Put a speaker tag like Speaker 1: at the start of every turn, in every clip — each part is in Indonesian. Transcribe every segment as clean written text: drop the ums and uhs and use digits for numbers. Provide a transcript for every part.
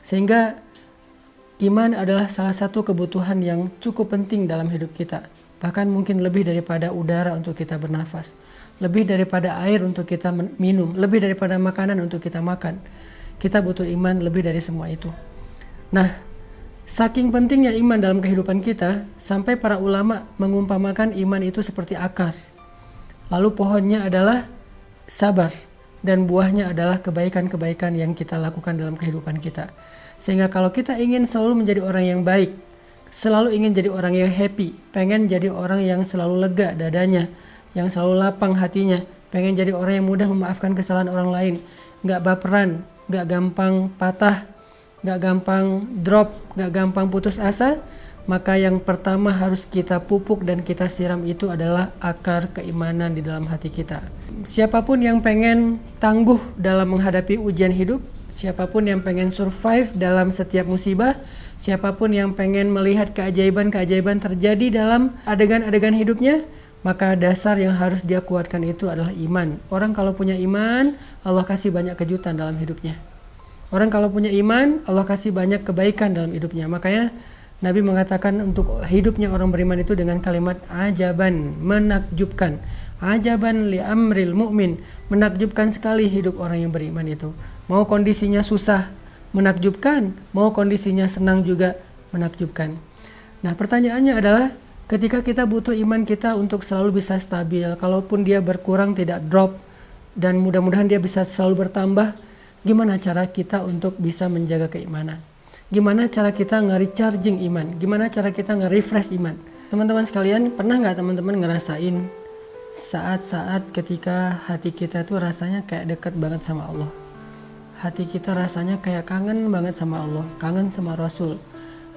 Speaker 1: Sehingga iman adalah salah satu kebutuhan yang cukup penting dalam hidup kita. Bahkan mungkin lebih daripada udara untuk kita bernafas, lebih daripada air untuk kita minum, lebih daripada makanan untuk kita makan. Kita butuh iman lebih dari semua itu. Nah, saking pentingnya iman dalam kehidupan kita, sampai para ulama mengumpamakan iman itu seperti akar. Lalu pohonnya adalah sabar, dan buahnya adalah kebaikan-kebaikan yang kita lakukan dalam kehidupan kita. Sehingga kalau kita ingin selalu menjadi orang yang baik, selalu ingin jadi orang yang happy, pengen jadi orang yang selalu lega dadanya, yang selalu lapang hatinya, pengen jadi orang yang mudah memaafkan kesalahan orang lain, gak baperan, gak gampang patah, gak gampang drop, gak gampang putus asa, maka yang pertama harus kita pupuk dan kita siram itu adalah akar keimanan di dalam hati kita. Siapapun yang pengen tangguh dalam menghadapi ujian hidup, siapapun yang pengen survive dalam setiap musibah, siapapun yang pengen melihat keajaiban-keajaiban terjadi dalam adegan-adegan hidupnya, maka dasar yang harus dia kuatkan itu adalah iman. Orang kalau punya iman, Allah kasih banyak kejutan dalam hidupnya. Orang kalau punya iman, Allah kasih banyak kebaikan dalam hidupnya. Makanya Nabi mengatakan untuk hidupnya orang beriman itu dengan kalimat ajaban, menakjubkan. Ajaban li amril mu'min, menakjubkan sekali hidup orang yang beriman itu. Mau kondisinya susah, menakjubkan, mau kondisinya senang juga menakjubkan. Nah, pertanyaannya adalah ketika kita butuh iman kita untuk selalu bisa stabil, kalaupun dia berkurang tidak drop, dan mudah-mudahan dia bisa selalu bertambah, gimana cara kita untuk bisa menjaga keimanan? Gimana cara kita nge-recharging iman? Gimana cara kita nge-refresh iman? Teman-teman sekalian, pernah nggak teman-teman ngerasain saat-saat ketika hati kita tuh rasanya kayak dekat banget sama Allah? Hati kita rasanya kayak kangen banget sama Allah, kangen sama Rasul.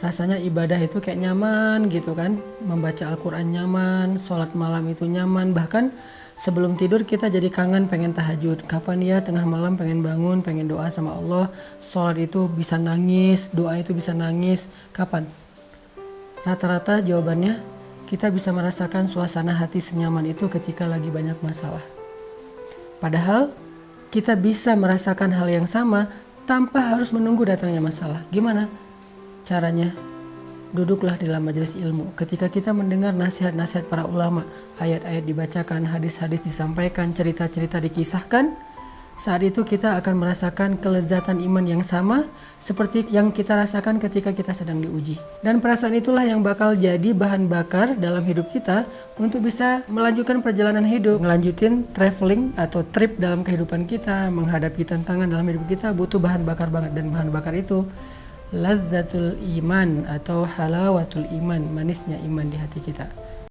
Speaker 1: Rasanya ibadah itu kayak nyaman gitu kan, membaca Al-Quran nyaman, sholat malam itu nyaman, bahkan sebelum tidur kita jadi kangen pengen tahajud. Kapan ya tengah malam pengen bangun, pengen doa sama Allah, sholat itu bisa nangis, doa itu bisa nangis. Kapan? Rata-rata jawabannya kita bisa merasakan suasana hati senyaman itu ketika lagi banyak masalah. Padahal kita bisa merasakan hal yang sama tanpa harus menunggu datangnya masalah. Gimana caranya? Duduklah di dalam majelis ilmu. Ketika kita mendengar nasihat-nasihat para ulama, ayat-ayat dibacakan, hadis-hadis disampaikan, cerita-cerita dikisahkan, saat itu kita akan merasakan kelezatan iman yang sama seperti yang kita rasakan ketika kita sedang diuji. Dan perasaan itulah yang bakal jadi bahan bakar dalam hidup kita untuk bisa melanjutkan perjalanan hidup, melanjutin traveling atau trip dalam kehidupan kita, menghadapi tantangan dalam hidup kita butuh bahan bakar banget. Dan bahan bakar itu lazzatul iman atau halawatul iman, manisnya iman di hati kita.